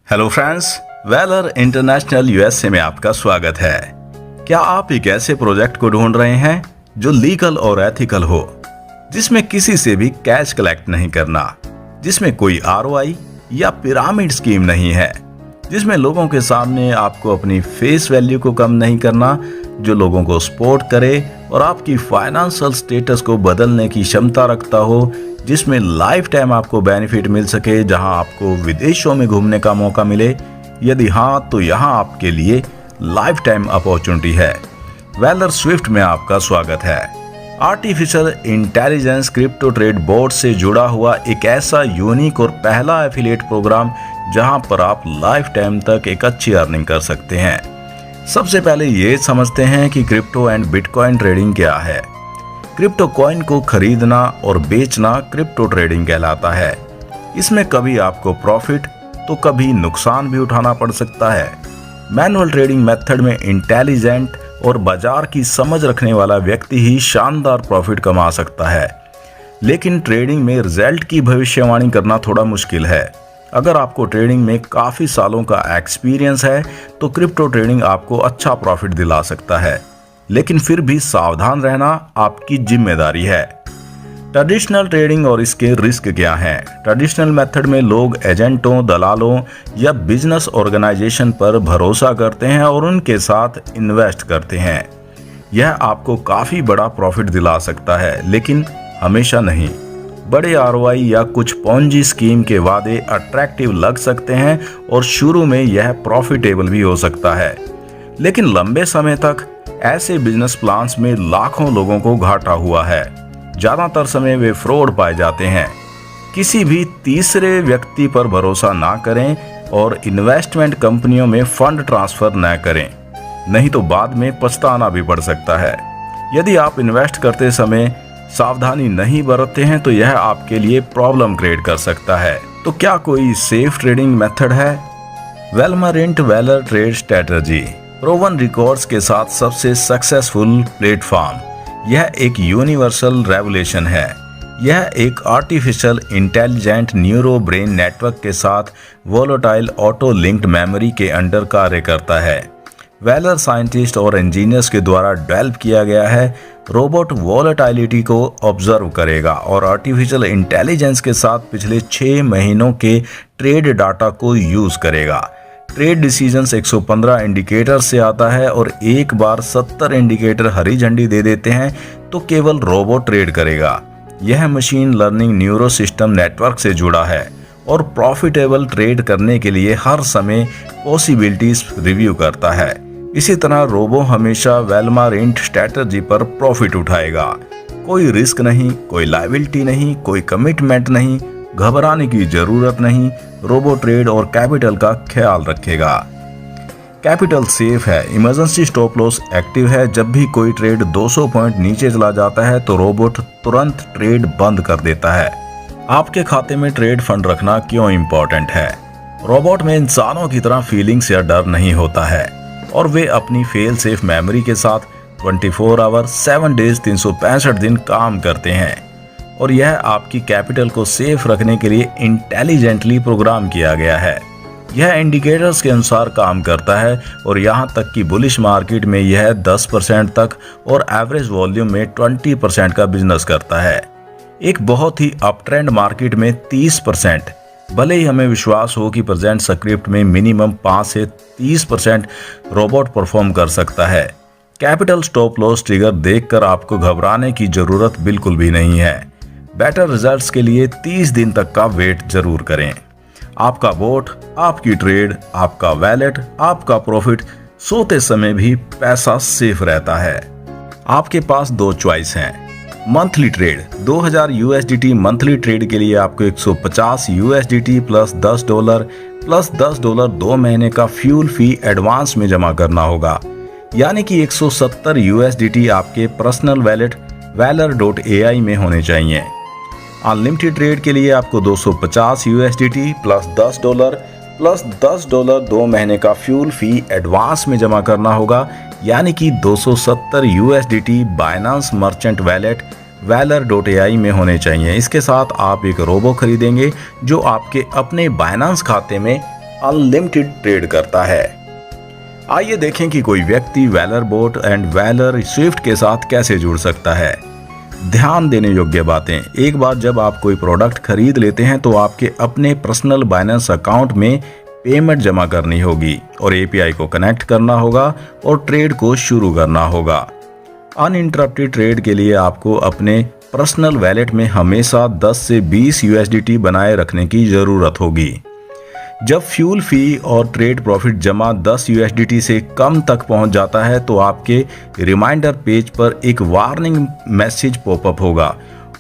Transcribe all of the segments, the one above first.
Hello friends, Valor international USA में आपका स्वागत है। क्या आप एक ऐसे प्रोजेक्ट को ढूंढ रहे हैं जो लीगल और एथिकल हो, जिसमें किसी से भी कैश कलेक्ट नहीं करना, जिसमें कोई आरओआई या पिरामिड स्कीम नहीं है, जिसमें लोगों के सामने आपको अपनी फेस वैल्यू को कम नहीं करना, जो लोगों को सपोर्ट करे और आपकी फाइनेंशियल स्टेटस को बदलने की क्षमता रखता हो, जिसमें लाइफ टाइम आपको बेनिफिट मिल सके, जहां आपको विदेशों में घूमने का मौका मिले? यदि हाँ, तो यहां आपके लिए लाइफ टाइम अपॉर्चुनिटी है। वेलर स्विफ्ट में आपका स्वागत है। Artificial intelligence crypto trade board से जुड़ा हुआ एक ऐसा यूनिक और पहला एफिलिएट प्रोग्राम जहां पर आप लाइफ टाइम तक एक अच्छी अर्निंग कर सकते हैं। सबसे पहले ये समझते हैं कि क्रिप्टो एंड बिटकॉइन ट्रेडिंग क्या है। क्रिप्टो कॉइन को खरीदना और बेचना क्रिप्टो ट्रेडिंग कहलाता है। इसमें कभी आपको प्रॉफिट तो कभी नुकसान भी उठाना पड़ सकता है। मैनुअल ट्रेडिंग मेथड में इंटेलिजेंट और बाजार की समझ रखने वाला व्यक्ति ही शानदार प्रॉफिट कमा सकता है, लेकिन ट्रेडिंग में रिजल्ट की भविष्यवाणी करना थोड़ा मुश्किल है। अगर आपको ट्रेडिंग में काफी सालों का एक्सपीरियंस है तो क्रिप्टो ट्रेडिंग आपको अच्छा प्रॉफिट दिला सकता है, लेकिन फिर भी सावधान रहना आपकी जिम्मेदारी है। ट्रेडिशनल ट्रेडिंग और इसके रिस्क क्या हैं? ट्रेडिशनल मेथड में लोग एजेंटों, दलालों या बिजनेस ऑर्गेनाइजेशन पर भरोसा करते हैं और उनके साथ इन्वेस्ट करते हैं। यह आपको काफी बड़ा प्रॉफिट दिला सकता है, लेकिन हमेशा नहीं। बड़े आरओआई या कुछ पोंजी स्कीम के वादे अट्रैक्टिव लग सकते हैं और शुरू में यह प्रॉफिटेबल भी हो सकता है, लेकिन लंबे समय तक ऐसे बिजनेस प्लान्स में लाखों लोगों को घाटा हुआ है। ज्यादातर समय वे फ्रॉड पाए जाते हैं। किसी भी तीसरे व्यक्ति पर भरोसा ना करें और इन्वेस्टमेंट कंपनियों में फंड ट्रांसफर न करें, नहीं तो बाद में पछताना भी पड़ सकता है। यदि आप इन्वेस्ट करते समय सावधानी नहीं बरतते हैं तो यह आपके लिए प्रॉब्लम क्रिएट कर सकता है। तो क्या कोई सेफ ट्रेडिंग मेथड है? वेलमारिंट वेलर ट्रेड स्ट्रेटजी प्रोवन रिकॉर्ड्स के साथ सबसे सक्सेसफुल प्लेटफॉर्म। यह एक यूनिवर्सल रेवोल्यूशन है। यह एक artificial intelligent neuro brain network के साथ वोलेटाइल ऑटो लिंक्ड मेमोरी के अंडर कार्य करता है। वेलर साइंटिस्ट और इंजीनियर्स के द्वारा डेवलप किया गया है। रोबोट वोलेटिलिटी को ऑब्जर्व करेगा और आर्टिफिशियल इंटेलिजेंस के साथ पिछले 6 महीनों के ट्रेड डाटा को यूज करेगा। ट्रेड डिसीजंस 115 इंडिकेटर से आता है और एक बार 70 इंडिकेटर हरी झंडी दे देते हैं तो केवल रोबोट ट्रेड करेगा। यह machine learning neuro system network से जुड़ा है और प्रॉफिटेबल ट्रेड करने के लिए हर समय पॉसिबिलिटीज रिव्यू करता है। इसी तरह रोबो हमेशा वेलमारिंट स्ट्रेटजी पर प्रॉफिट उठाएगा। कोई रिस्क नहीं, कोई लायबिलिटी नहीं, कोई कमिटमेंट नहीं, घबराने की जरूरत नहीं। रोबो ट्रेड और कैपिटल का ख्याल रखेगा। कैपिटल सेफ है। इमरजेंसी स्टॉप लॉस एक्टिव है। जब भी कोई ट्रेड 200 पॉइंट नीचे चला जाता है तो रोबोट तुरंत ट्रेड बंद कर देता है। आपके खाते में ट्रेड फंड रखना क्यों इंपॉर्टेंट है? रोबोट में इंसानों की तरह फीलिंग्स या डर नहीं होता है और वे अपनी फेल सेफ मेमोरी के साथ 24 आवर 7 डेज 365 दिन काम करते हैं और यह आपकी कैपिटल को सेफ रखने के लिए इंटेलिजेंटली प्रोग्राम किया गया है। यह इंडिकेटर्स के अनुसार काम करता है और यहाँ तक कि बुलिश मार्केट में यह 10% तक और एवरेज वॉल्यूम में 20% का बिजनेस करता है। एक बहुत ही अप ट्रेंड मार्केट में 30%। भले ही हमें विश्वास हो कि प्रेजेंट स्क्रिप्ट में मिनिमम 5 से 30% रोबोट परफॉर्म कर सकता है। कैपिटल स्टॉप लॉस ट्रिगर देखकर आपको घबराने की जरूरत बिल्कुल भी नहीं है। बेटर रिजल्ट्स के लिए 30 दिन तक का वेट जरूर करें। आपका वोट, आपकी ट्रेड, आपका वैलेट, आपका प्रॉफिट, सोते समय भी पैसा सेफ रहता है। आपके पास 2 चॉइस हैं। Monthly trade 2000 USDT monthly trade के लिए आपको 150 USDT प्लस $10 प्लस $10 2 महीने का फ्यूल फी एडवांस में जमा करना होगा, यानी कि 170 USDT आपके पर्सनल वैलेट वेलर.ai में होने चाहिए। अनलिमिटेड ट्रेड के लिए आपको 250 USDT प्लस $10 प्लस $10 2 महीने का फ्यूल फी एडवांस में जमा करना होगा, यानी कि 270 USDT बाइनेंस मर्चेंट वैलेट वेलर.ai में होने चाहिए। इसके साथ आप एक रोबो खरीदेंगे जो आपके अपने बाइनेंस खाते में अनलिमिटेड ट्रेड करता है। आइए देखें कि कोई व्यक्ति Valor bot and Valor Swift के साथ कैसे जुड़ सकता है। ध्यान देने योग्य बातें। एक बार जब आप कोई प्रोडक्ट खरीद लेते हैं तो आपके अपने पर्सनल बाइनेंस अकाउंट में पेमेंट जमा करनी होगी और एपीआई को कनेक्ट करना होगा और ट्रेड को शुरू करना होगा। अनइंटरप्टेड ट्रेड के लिए आपको अपने पर्सनल वैलेट में हमेशा 10 से 20 यूएसडीटी बनाए रखने की ज़रूरत होगी। जब फ्यूल फी और ट्रेड प्रॉफिट जमा 10 यूएसडीटी से कम तक पहुंच जाता है तो आपके रिमाइंडर पेज पर एक वार्निंग मैसेज पॉपअप होगा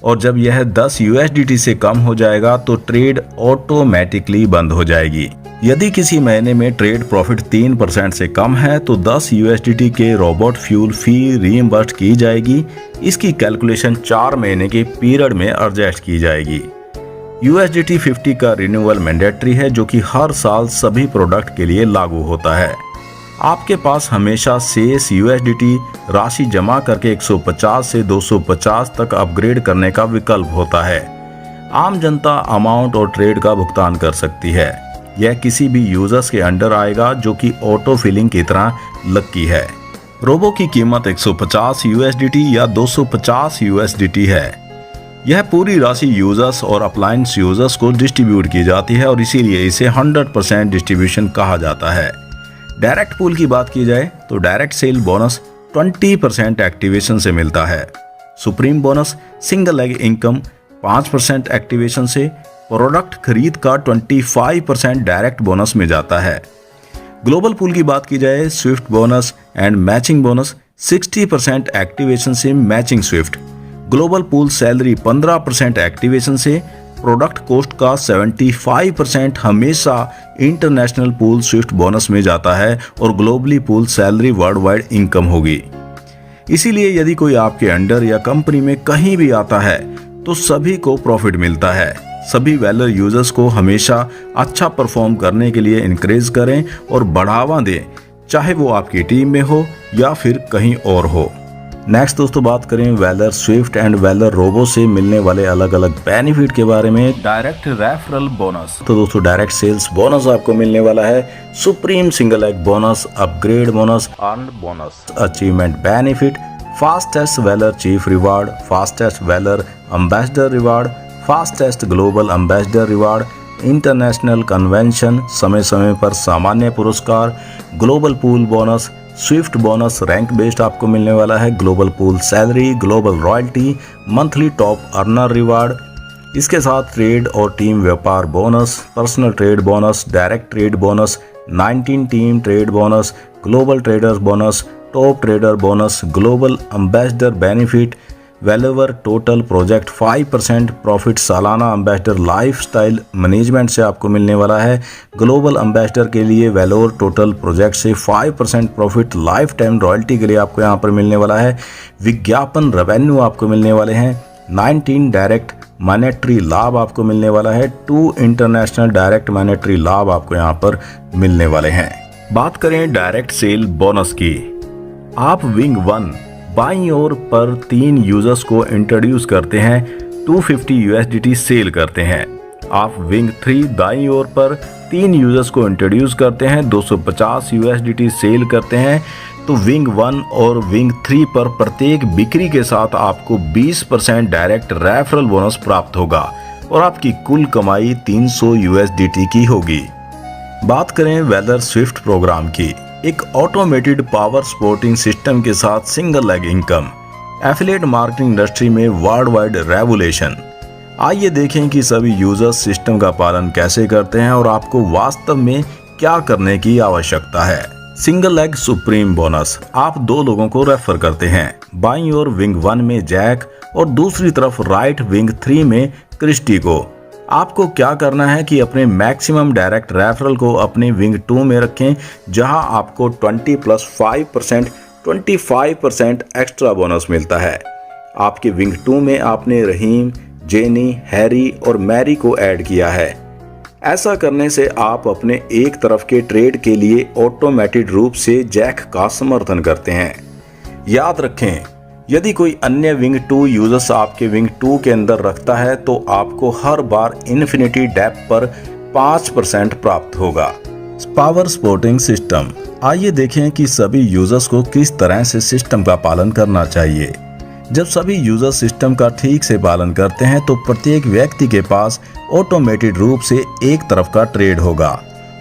और जब यह 10 यूएसडीटी से कम हो जाएगा तो ट्रेड ऑटोमेटिकली बंद हो जाएगी। यदि किसी महीने में ट्रेड प्रॉफिट 3% से कम है तो 10 यूएसडीटी के रोबोट फ्यूल फी रीइंबर्स की जाएगी। इसकी कैलकुलेशन 4 महीने के पीरियड में एडजस्ट की जाएगी। USDT 50 का रिन्यूअल मैंडेटरी है जो कि हर साल सभी प्रोडक्ट के लिए लागू होता है। आपके पास हमेशा शेष USDT राशि जमा करके 150 से 250 तक अपग्रेड करने का विकल्प होता है। आम जनता अमाउंट और ट्रेड का भुगतान कर सकती है। यह किसी भी यूजर्स के अंडर आएगा जो कि ऑटो फिलिंग की तरह लकी है। रोबो की कीमत 150 USDT या 250 USDT है। यह पूरी राशि यूजर्स और अप्लायंस यूजर्स को डिस्ट्रीब्यूट की जाती है और इसीलिए इसे 100% डिस्ट्रीब्यूशन कहा जाता है। डायरेक्ट पूल की बात की जाए तो डायरेक्ट सेल बोनस 20% एक्टिवेशन से मिलता है। Supreme bonus single leg income 5% activation से, प्रोडक्ट खरीद का 25% डायरेक्ट बोनस में जाता है। ग्लोबल पूल की बात की जाए swift bonus and matching bonus 60% activation से matching swift. Global pool salary 15% activation से, प्रोडक्ट कोस्ट का 75% हमेशा इंटरनेशनल पूल स्विफ्ट बोनस में जाता है और globally pool salary world wide income होगी। इसीलिए यदि कोई आपके अंडर या कंपनी में कहीं भी आता है तो सभी को प्रॉफिट मिलता है। सभी वेलर यूजर्स को हमेशा अच्छा परफॉर्म करने के लिए इनकरेज करें और बढ़ावा दें, चाहे वो आपकी टीम में हो या फिर कहीं और हो। नेक्स्ट दोस्तों बात करें Valor Swift and Valor Robo से मिलने वाले अलग अलग बेनिफिट के बारे में। Direct referral bonus. तो दोस्तों डायरेक्ट सेल्स बोनस आपको मिलने वाला है। Supreme single leg bonus, upgrade bonus, earned bonus, achievement benefit, fastest Valor chief reward, fastest Valor ambassador reward, fastest global ambassador reward, international convention, समय समय पर सामान्य पुरस्कार, global pool bonus, Swift bonus rank based आपको मिलने वाला है, global pool salary, global royalty, monthly top earner reward. इसके साथ ट्रेड और टीम व्यापार bonus, personal trade bonus, direct trade bonus, 19 team trade bonus, global traders bonus, top trader bonus, global ambassador benefit, वेलेवर total project 5% profit सालाना ambassador lifestyle management से आपको मिलने वाला है। ग्लोबल एम्बेसडर के लिए वेलोर टोटल प्रोजेक्ट से 5% प्रॉफिट लाइफ टाइम रॉयल्टी के लिए आपको यहाँ पर मिलने वाला है। विज्ञापन रेवेन्यू आपको मिलने वाले हैं। 19 डायरेक्ट मॉनेटरी लाभ आपको मिलने वाला है। 2 इंटरनेशनल डायरेक्ट मॉनेटरी लाभ आपको यहाँ पर मिलने वाले हैं। बात करें डायरेक्ट सेल बोनस की। आप विंग 1 बाईं ओर पर 3 यूजर्स को इंट्रोड्यूस करते हैं, 250 USDT सेल करते हैं। आप विंग 3 दाईं ओर पर 3 यूजर्स को इंट्रोड्यूस करते हैं, 250 USDT सेल करते हैं। तो विंग 1 और विंग 3 पर प्रत्येक बिक्री के साथ आपको 20% डायरेक्ट रेफरल बोनस प्राप्त होगा और आपकी कुल कमाई 300 USDT की होगी। बात करें वेलर स्विफ्ट प्रोग्राम की। एक ऑटोमेटेड पावर स्पोर्टिंग सिस्टम के साथ single leg income, affiliate marketing industry में वर्ल्ड वाइड रेवोल्यूशन। आइए देखें कि सभी यूजर्स सिस्टम का पालन कैसे करते हैं और आपको वास्तव में क्या करने की आवश्यकता है। Single leg supreme bonus. आप 2 लोगों को रेफर करते हैं, बाईं ओर विंग 1 में जैक और दूसरी तरफ राइट विंग 3 में क्रिस्टी को। आपको क्या करना है कि अपने मैक्सिमम डायरेक्ट रेफरल को अपने विंग 2 में रखें, जहां आपको 20 + 5% 25% एक्स्ट्रा बोनस मिलता है। आपके विंग 2 में आपने रहीम, जेनी, हैरी और मैरी को ऐड किया है। ऐसा करने से आप अपने एक तरफ के ट्रेड के लिए ऑटोमेटेड रूप से जैक का समर्थन करते हैं। याद रखें, यदि कोई अन्य विंग 2 यूजर्स आपके विंग 2 के अंदर रखता है तो आपको हर बार इन्फिनिटी डेप्थ पर 5% प्राप्त होगा। Power sporting system. आइए देखें कि सभी यूजर्स को किस तरह से सिस्टम का पालन करना चाहिए। जब सभी यूजर सिस्टम का ठीक से पालन करते हैं तो प्रत्येक व्यक्ति के पास ऑटोमेटेड रूप से एक तरफ का ट्रेड होगा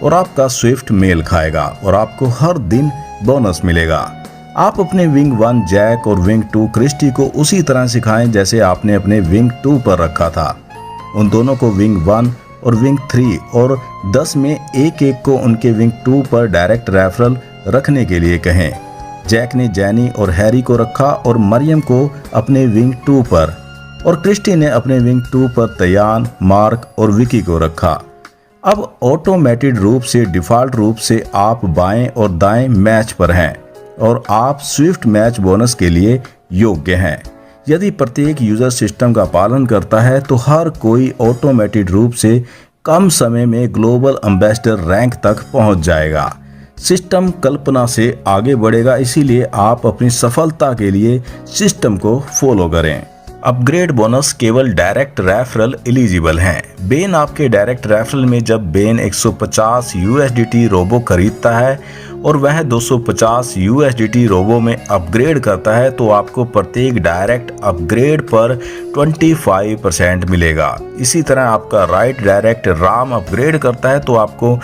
और आपका स्विफ्ट मेल खाएगा और आपको हर दिन बोनस मिलेगा। आप अपने विंग 1 जैक और विंग 2 क्रिस्टी को उसी तरह सिखाएं जैसे आपने अपने विंग 2 पर रखा था। उन दोनों को विंग 1 और विंग 3 और 10 में एक एक को उनके विंग 2 पर डायरेक्ट रेफरल रखने के लिए कहें। जैक ने जैनी और हैरी को रखा और मरियम को अपने विंग 2 पर, और क्रिस्टी ने अपने विंग 2 पर तयान, मार्क और विकी को रखा। अब ऑटोमेटेड रूप से डिफ़ॉल्ट रूप से आप बाएं और दाएं मैच पर हैं और आप स्विफ्ट मैच बोनस के लिए योग्य हैं। यदि प्रत्येक यूजर सिस्टम का पालन करता है तो हर कोई ऑटोमेटेड रूप से कम समय में ग्लोबल एम्बेसडर रैंक तक पहुंच जाएगा। सिस्टम कल्पना से आगे बढ़ेगा, इसीलिए आप अपनी सफलता के लिए सिस्टम को फॉलो करें। अपग्रेड बोनस केवल डायरेक्ट रेफरल एलिजिबल हैं। बेन आपके डायरेक्ट रेफरल में जब बेन 150 USDT रोबो खरीदता है और वह 250 USDT रोबो में अपग्रेड करता है तो आपको प्रत्येक डायरेक्ट अपग्रेड पर 25% मिलेगा। इसी तरह आपका राइट डायरेक्ट राम अपग्रेड करता है तो आपको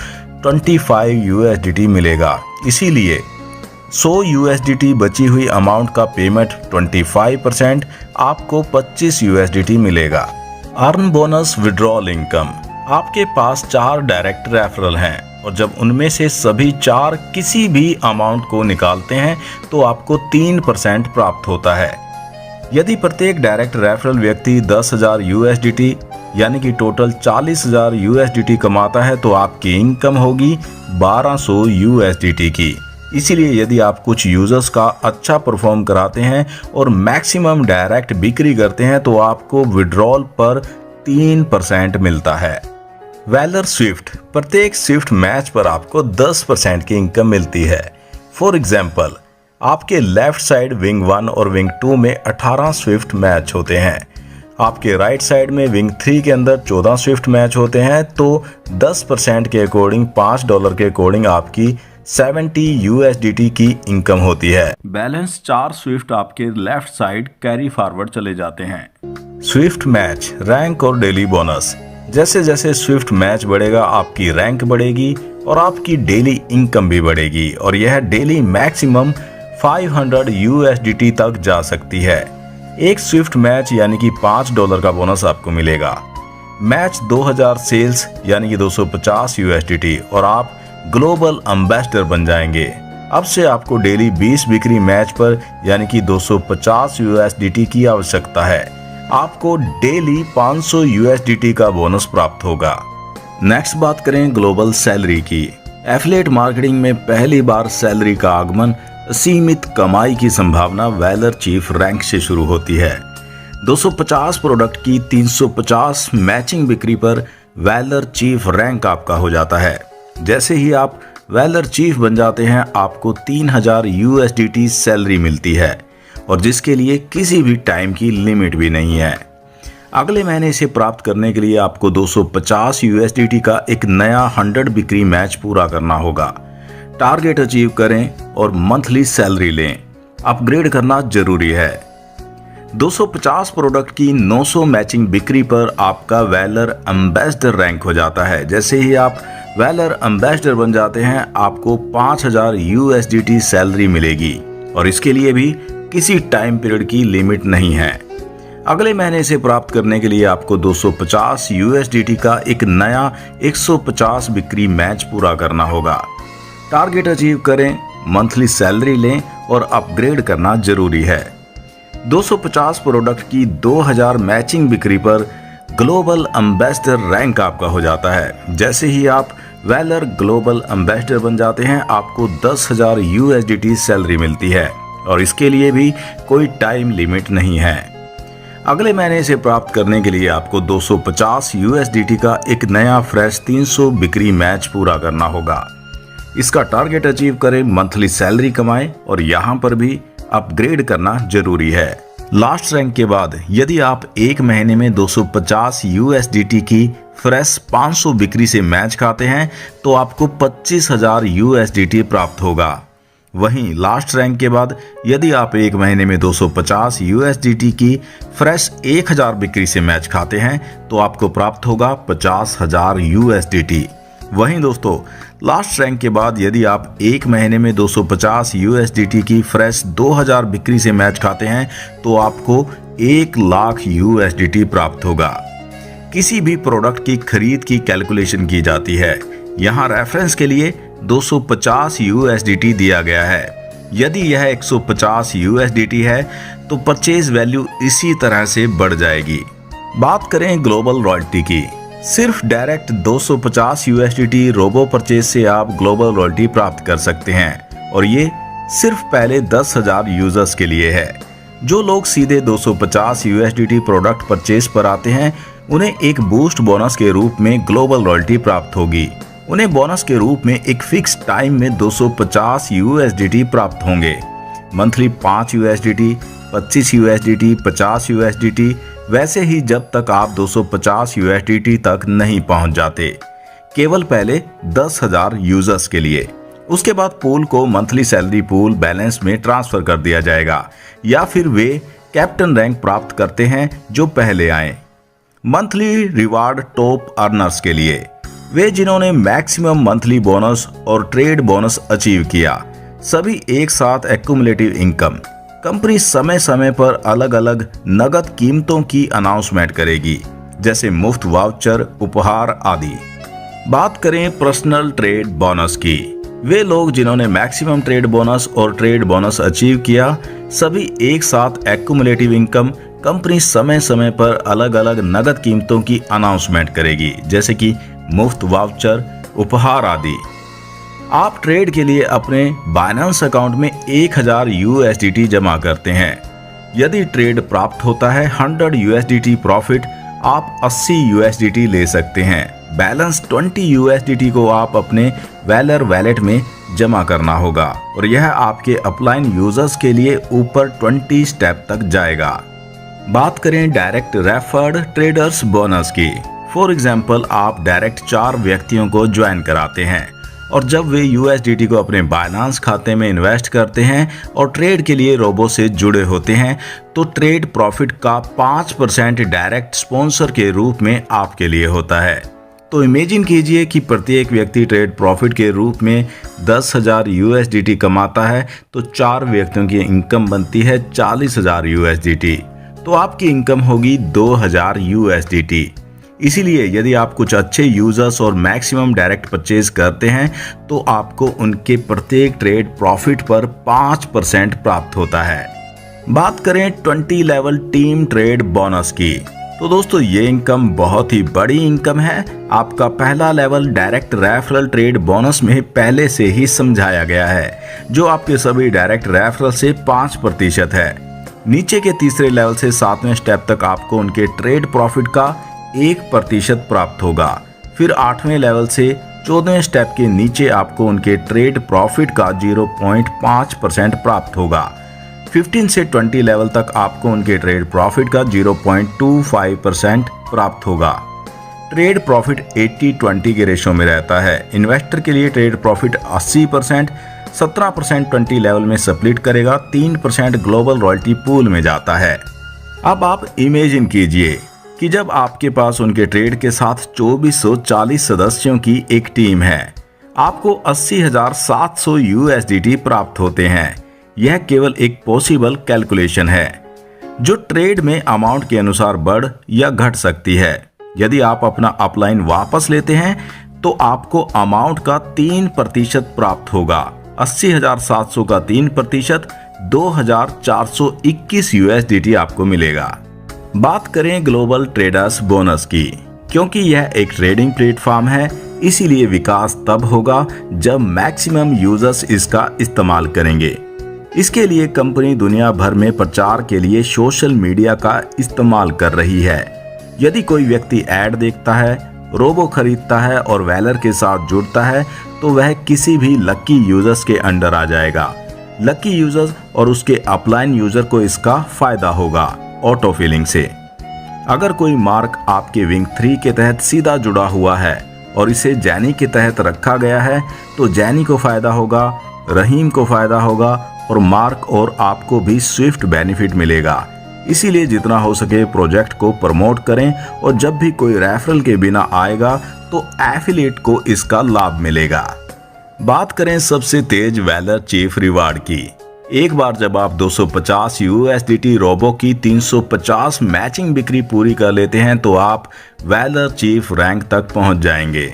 25 USDT मिलेगा। इसीलिए 100 USDT बची हुई अमाउंट का पेमेंट 25%, आपको 25 USDT मिलेगा। Earn bonus withdrawal income. आपके पास 4 डायरेक्ट रेफरल हैं और जब उनमें से सभी 4 किसी भी अमाउंट को निकालते हैं तो आपको 3% प्राप्त होता है। यदि प्रत्येक डायरेक्ट रेफरल व्यक्ति 10,000 USDT यानी कि टोटल 40,000 USDT कमाता है तो आपकी इनकम होगी 1200 USDT की। इसीलिए यदि आप कुछ यूजर्स का अच्छा परफॉर्म कराते हैं और मैक्सिमम डायरेक्ट बिक्री करते हैं तो आपको विड्रॉल पर 3% मिलता है। Valor Swift. प्रत्येक स्विफ्ट मैच पर आपको 10% की इनकम मिलती है। फॉर एग्जाम्पल, आपके लेफ्ट साइड विंग 1 और विंग 2 में 18 स्विफ्ट मैच होते हैं। आपके राइट साइड में विंग 3 के अंदर 14 स्विफ्ट मैच होते हैं तो 10% के अकॉर्डिंग $5 के अकॉर्डिंग आपकी 70 USDT की इनकम होती है। बैलेंस 4 स्विफ्ट आपके लेफ्ट साइड कैरी फॉरवर्ड चले जाते हैं। स्विफ्ट मैच, रैंक और डेली बोनस। जैसे जैसे स्विफ्ट मैच बढ़ेगा आपकी रैंक बढ़ेगी और आपकी डेली इनकम भी बढ़ेगी और यह डेली मैक्सिमम 500 USDT तक जा सकती है। एक स्विफ्ट मैच यानी कि $5 का बोनस आपको मिलेगा। मैच 2000 सेल्स यानी कि 250 USDT और आप ग्लोबल एम्बेसडर बन जाएंगे। अब से आपको डेली 20 बिक्री मैच पर यानी कि 250 USDT की आवश्यकता है। आपको डेली 500 USDT का बोनस प्राप्त होगा। नेक्स्ट बात करें ग्लोबल सैलरी की। एफिलिएट मार्केटिंग में पहली बार सैलरी का आगमन सीमित कमाई की संभावना वैलर चीफ रैंक से शुरू होती है। 250 प्रोडक्ट की 350 मैचिंग बिक्री पर वैलर चीफ रैंक आपका हो जाता है। जैसे ही आप वैलर चीफ बन जाते हैं आपको 3000 USDT सैलरी मिलती है और जिसके लिए किसी भी टाइम की लिमिट भी नहीं है। अगले महीने इसे प्राप्त करने के लिए आपको 250 USDT का एक नया 100 बिक्री मैच पूरा करना होगा। टारगेट अचीव करें और मंथली सैलरी लें। अपग्रेड करना जरूरी है। 250 प्रोडक्ट की 900 मैचिंग बिक्री पर आपका वैलर एम्बेसडर रैंक हो जाता है। जैसे ही आप वैलर एम्बेसडर बन जाते हैं आपको 5000 USDT सैलरी मिलेगी और इसके लिए भी किसी टाइम पीरियड की लिमिट नहीं है। अगले महीने से प्राप्त करने के लिए आपको 250 USDT का एक नया 150 बिक्री मैच पूरा करना होगा। टारगेट अचीव करें, मंथली सैलरी लें और अपग्रेड करना जरूरी है। 250 प्रोडक्ट की 2000 मैचिंग बिक्री पर ग्लोबल एम्बेसडर रैंक आपका हो जाता है। जैसे ही आप वैलर ग्लोबल एम्बेसडर बन जाते हैं आपको 10,000 USDT सैलरी मिलती है और इसके लिए भी कोई टाइम लिमिट नहीं है। अगले महीने से प्राप्त करने के लिए आपको 250 USDT का एक नया फ्रेश 300 बिक्री मैच पूरा करना होगा। इसका टारगेट अचीव करें, मंथली सैलरी कमाएं और यहाँ पर भी अपग्रेड करना जरूरी है। लास्ट रैंक के बाद यदि आप एक महीने में 250 USDT की फ्रेश 500 बिक्री से मैच खाते हैं तो आपको 25,000 USDT प्राप्त होगा। वहीं लास्ट रैंक के बाद यदि आप एक महीने में 250 USDT की फ्रेश 1000 बिक्री से मैच खाते हैं तो आपको प्राप्त होगा 50,000 USDT। वहीं दोस्तों लास्ट रैंक के बाद यदि आप एक महीने में 250 USDT की फ्रेश 2000 बिक्री से मैच खाते हैं तो आपको 1 लाख USDT प्राप्त होगा। किसी भी प्रोडक्ट की खरीद की कैलकुलेशन की जाती है। यहाँ रेफरेंस के लिए 250 USDT दिया गया है। यदि यह 150 USDT है तो परचेज वैल्यू इसी तरह से बढ़ जाएगी। बात करें ग्लोबल रॉयल्टी की, सिर्फ डायरेक्ट 250 USDT रोबो परचेज से आप ग्लोबल रॉयल्टी प्राप्त कर सकते हैं और ये सिर्फ पहले 10,000 यूजर्स के लिए है। जो लोग सीधे 250 USDT प्रोडक्ट परचेज पर आते हैं उन्हें एक बूस्ट बोनस के रूप में ग्लोबल रॉयल्टी प्राप्त होगी। उन्हें बोनस के रूप में एक फिक्स टाइम में 250 USDT प्राप्त होंगे। मंथली 5 USDT, 25 USDT, 50 USDT, वैसे ही जब तक आप 250 USDT तक नहीं पहुंच जाते, केवल पहले 10,000 यूजर्स के लिए। उसके बाद पूल को मंथली सैलरी पूल बैलेंस में ट्रांसफर कर दिया जाएगा या फिर वे कैप्टन रैंक प्राप्त करते हैं जो पहले आए। मंथली रिवार्ड टॉप अर्नर्स के लिए, वे जिन्होंने मैक्सिमम मंथली बोनस और ट्रेड बोनस अचीव किया, सभी एक साथ एक्यूमुलेटिव इनकम। कंपनी समय समय पर अलग अलग नगद कीमतों की अनाउंसमेंट करेगी, जैसे मुफ्त वाउचर, उपहार आदि। बात करें पर्सनल ट्रेड बोनस की, वे लोग जिन्होंने मैक्सिमम ट्रेड बोनस और ट्रेड बोनस अचीव किया, सभी एक साथ एक्यूमुलेटिव इनकम। कंपनी समय समय पर अलग अलग नगद कीमतों की अनाउंसमेंट करेगी, जैसे कि मुफ्त वाउचर, उपहार आदि। आप ट्रेड के लिए अपने बाइनेंस अकाउंट में 1000 USDT जमा करते हैं। यदि ट्रेड प्राप्त होता है 100 USDT प्रॉफिट, आप 80 USDT ले सकते हैं। बैलेंस 20 USDT को आप अपने वेलर वैलेट में जमा करना होगा और यह आपके अपलाइन यूजर्स के लिए ऊपर 20 स्टेप तक जाएगा। बात करें डायरेक्ट रेफर्ड ट्रेडर्स बोनस की। फॉर एग्जाम्पल, आप डायरेक्ट 4 व्यक्तियों को ज्वाइन कराते हैं और जब वे USDT को अपने बाइनेंस खाते में इन्वेस्ट करते हैं और ट्रेड के लिए रोबो से जुड़े होते हैं तो ट्रेड प्रॉफिट का 5% डायरेक्ट स्पॉन्सर के रूप में आपके लिए होता है। तो इमेजिन कीजिए कि प्रत्येक व्यक्ति ट्रेड प्रॉफिट के रूप में 10,000 USDT कमाता है तो 4 व्यक्तियों की इनकम बनती है 40,000 USDT, तो आपकी इनकम होगी 2,000 USDT। इसीलिए यदि आप कुछ अच्छे यूजर्स और मैक्सिमम डायरेक्ट परचेज करते हैं तो आपको उनके प्रत्येक ट्रेड प्रॉफिट पर 5% प्राप्त होता है। बात करें 20 लेवल टीम ट्रेड बोनस की, तो दोस्तों ये इनकम बहुत ही बड़ी इनकम है। आपका पहला level direct referral trade bonus में पहले से ही समझाया गया है, जो आपके सभी डायरेक्ट रेफरल से 5% है। नीचे के तीसरे लेवल से 7वें स्टेप तक आपको उनके ट्रेड प्रॉफिट का 1% प्राप्त होगा। फिर 8वें लेवल से 14वें स्टेप के नीचे आपको उनके ट्रेड प्रॉफिट का 0.5% प्राप्त होगा। 15 से 20 लेवल तक आपको उनके ट्रेड प्रॉफिट का 0.25% प्राप्त होगा। ट्रेड प्रॉफिट 80-20 के रेशो में रहता है। इन्वेस्टर के लिए ट्रेड प्रॉफिट 80%, 17% 20 लेवल में स्प्लिट करेगा, 3% ग्लोबल रॉयल्टी पूल में जाता है। अब आप इमेजिन कीजिए कि जब आपके पास उनके ट्रेड के साथ 2440 सदस्यों की एक टीम है, आपको 80,700 USDT प्राप्त होते हैं। यह केवल एक पॉसिबल कैलकुलेशन है जो ट्रेड में अमाउंट के अनुसार बढ़ या घट सकती है। यदि आप अपना अपलाइन वापस लेते हैं तो आपको अमाउंट का 3% प्राप्त होगा। 80,700 का 3% 2,421 USDT आपको मिलेगा। बात करें ग्लोबल ट्रेडर्स बोनस की, क्योंकि यह एक ट्रेडिंग प्लेटफॉर्म है, इसीलिए विकास तब होगा जब मैक्सिमम यूजर्स इसका इस्तेमाल करेंगे। इसके लिए कंपनी दुनिया भर में प्रचार के लिए सोशल मीडिया का इस्तेमाल कर रही है। यदि कोई व्यक्ति ऐड देखता है, रोबो खरीदता है और वेलर के साथ जुड़ता है तो वह किसी भी लकी यूजर्स के अंडर आ जाएगा। लकी यूजर और उसके अपलाइन यूजर को इसका फायदा होगा ऑटो फिलिंग से। अगर कोई मार्क आपके विंग 3 के तहत सीधा जुड़ा हुआ है और इसे जैनी के तहत रखा गया है तो जैनी को फायदा होगा, रहीम को फायदा होगा और मार्क और आपको भी स्विफ्ट बेनिफिट मिलेगा। इसीलिए जितना हो सके प्रोजेक्ट को प्रमोट करें और जब भी कोई रेफरल के बिना आएगा तो एफिलिएट को इसका लाभ मिलेगा। बात करें सबसे तेज वैलर चीफ रिवार्ड की। एक बार जब आप 250 USDT रोबो की 350 मैचिंग बिक्री पूरी कर लेते हैं तो आप वैलर चीफ रैंक तक पहुंच जाएंगे।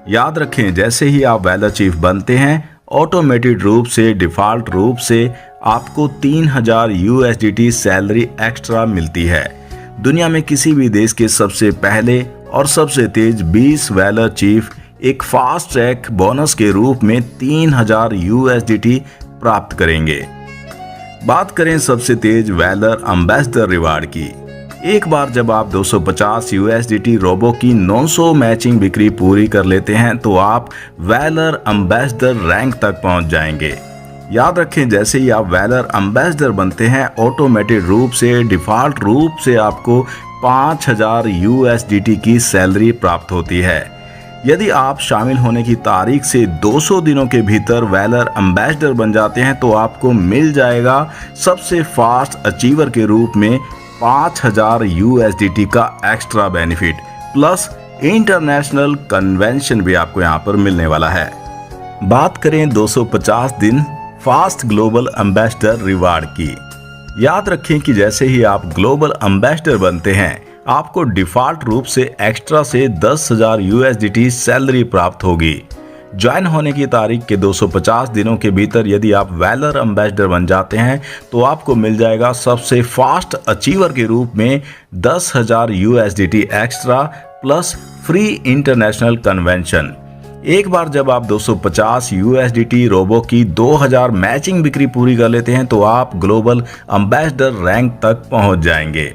याद रखें, जैसे ही आप वैलर चीफ बनते हैं ऑटोमेटेड रूप से डिफॉल्ट रूप से आपको 3000 USDT सैलरी एक्स्ट्रा मिलती है। दुनिया में किसी भी देश के सबसे पहले और सबसे तेज 20 वैलर चीफ एक फास्ट ट्रैक बोनस के रूप में 3000 USDT प्राप्त करेंगे। बात करें सबसे तेज वैलर एम्बेसडर रिवार्ड की। एक बार जब आप 250 USDT रोबो की 900 मैचिंग बिक्री पूरी कर लेते हैं तो आप वैलर एम्बेसडर रैंक तक पहुंच जाएंगे। याद रखें, जैसे ही आप वैलर एम्बेसडर बनते हैं ऑटोमेटेड रूप से डिफॉल्ट रूप से आपको 5000 USDT की सैलरी प्राप्त होती है। यदि आप शामिल होने की तारीख से 200 दिनों के भीतर वैलर एम्बेसडर बन जाते हैं तो आपको मिल जाएगा सबसे फास्ट अचीवर के रूप में 5000 USDT का extra benefit plus international convention भी आपको यहां पर मिलने वाला है। बात करें 250 दिन फास्ट ग्लोबल एम्बेसडर रिवार्ड की। याद रखें कि जैसे ही आप ग्लोबल एम्बेसडर बनते हैं आपको डिफॉल्ट रूप से एक्स्ट्रा से 10,000 USDT सैलरी प्राप्त होगी। ज्वाइन होने की तारीख के 250 दिनों के भीतर यदि आप वैलर एम्बेसडर बन जाते हैं तो आपको मिल जाएगा सबसे फास्ट अचीवर के रूप में 10,000 USDT extra plus free international convention. एक बार जब आप 250 USDT रोबो की 2000 मैचिंग बिक्री पूरी कर लेते हैं तो आप ग्लोबल एम्बेसडर रैंक तक पहुंच जाएंगे।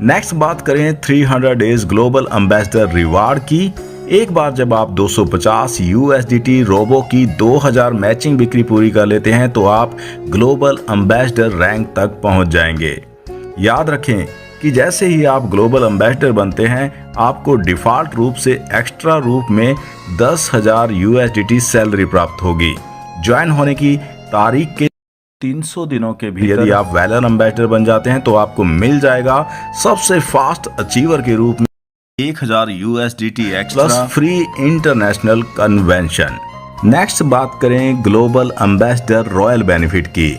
नेक्स्ट बात करें 300 डेज ग्लोबल एम्बेसडर रिवार्ड की। एक बार जब आप 250 USDT रोबो की 2000 मैचिंग बिक्री पूरी कर लेते हैं तो आप ग्लोबल एम्बेसडर रैंक तक पहुंच जाएंगे। याद रखें कि जैसे ही आप ग्लोबल एम्बेसडर बनते हैं आपको डिफॉल्ट रूप से एक्स्ट्रा रूप में 10,000 USDT सैलरी प्राप्त होगी। ज्वाइन होने की तारीख के 300 दिनों के भीतर यदि आप वैलर एम्बेसडर बन जाते हैं तो आपको मिल जाएगा सबसे फास्ट अचीवर के रूप में 1000 USDT extra plus free international convention. Next बात करें ग्लोबल एम्बेसडर रॉयल बेनिफिट की।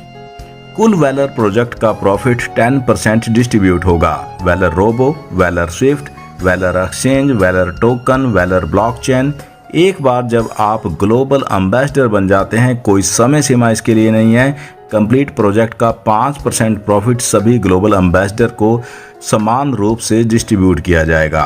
कुल वैलर प्रोजेक्ट का प्रॉफिट 10% डिस्ट्रीब्यूट होगा। Valor Robo, Valor Swift, Valor exchange, Valor token, Valor blockchain. एक बार जब आप ग्लोबल एम्बेसडर बन जाते हैं, कोई समय सीमा इसके लिए नहीं है, कंप्लीट प्रोजेक्ट का 5% प्रॉफिट सभी ग्लोबल एम्बेसडर को समान रूप से डिस्ट्रीब्यूट किया जाएगा।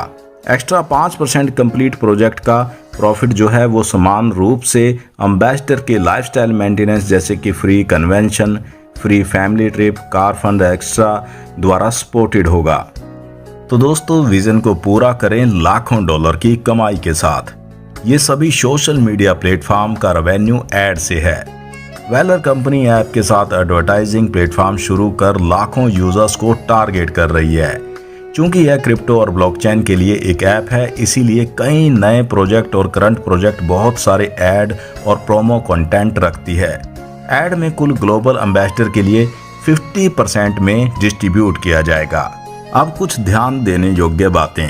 एक्स्ट्रा 5% कंप्लीट प्रोजेक्ट का प्रॉफिट जो है वो समान रूप से एम्बेसडर के लाइफस्टाइल मेंटेनेंस जैसे कि free convention, free family trip, car fund extra द्वारा सपोर्टेड होगा। तो दोस्तों, विजन को पूरा करें लाखों डॉलर की कमाई के साथ। ये सभी सोशल मीडिया प्लेटफॉर्म का रेवेन्यू एड से है। वैलर कंपनी ऐप के साथ एडवर्टाइजिंग प्लेटफॉर्म शुरू कर लाखों यूजर्स को टारगेट कर रही है। चूंकि यह क्रिप्टो और ब्लॉकचेन के लिए एक ऐप है, इसीलिए कई नए प्रोजेक्ट और करंट प्रोजेक्ट बहुत सारे ऐड और प्रोमो कंटेंट रखती है। ऐड में कुल ग्लोबल एम्बेसडर के लिए 50% में डिस्ट्रीब्यूट किया जाएगा। अब कुछ ध्यान देने योग्य बातें।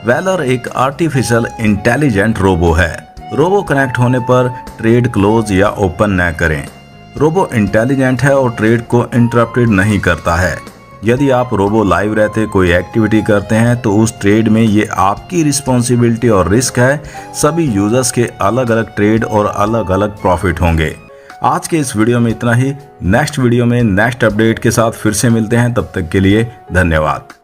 वैलर एक आर्टिफिशियल इंटेलिजेंट रोबो है। रोबो कनेक्ट होने पर ट्रेड क्लोज या ओपन न करें। रोबो इंटेलिजेंट है और ट्रेड को इंटरप्टेड नहीं करता है। यदि आप रोबो लाइव रहते कोई एक्टिविटी करते हैं तो उस ट्रेड में ये आपकी रिस्पॉन्सिबिलिटी और रिस्क है। सभी यूजर्स के अलग अलग ट्रेड और अलग अलग प्रॉफिट होंगे। आज के इस वीडियो में इतना ही। नेक्स्ट वीडियो में नेक्स्ट अपडेट के साथ फिर से मिलते हैं। तब तक के लिए धन्यवाद।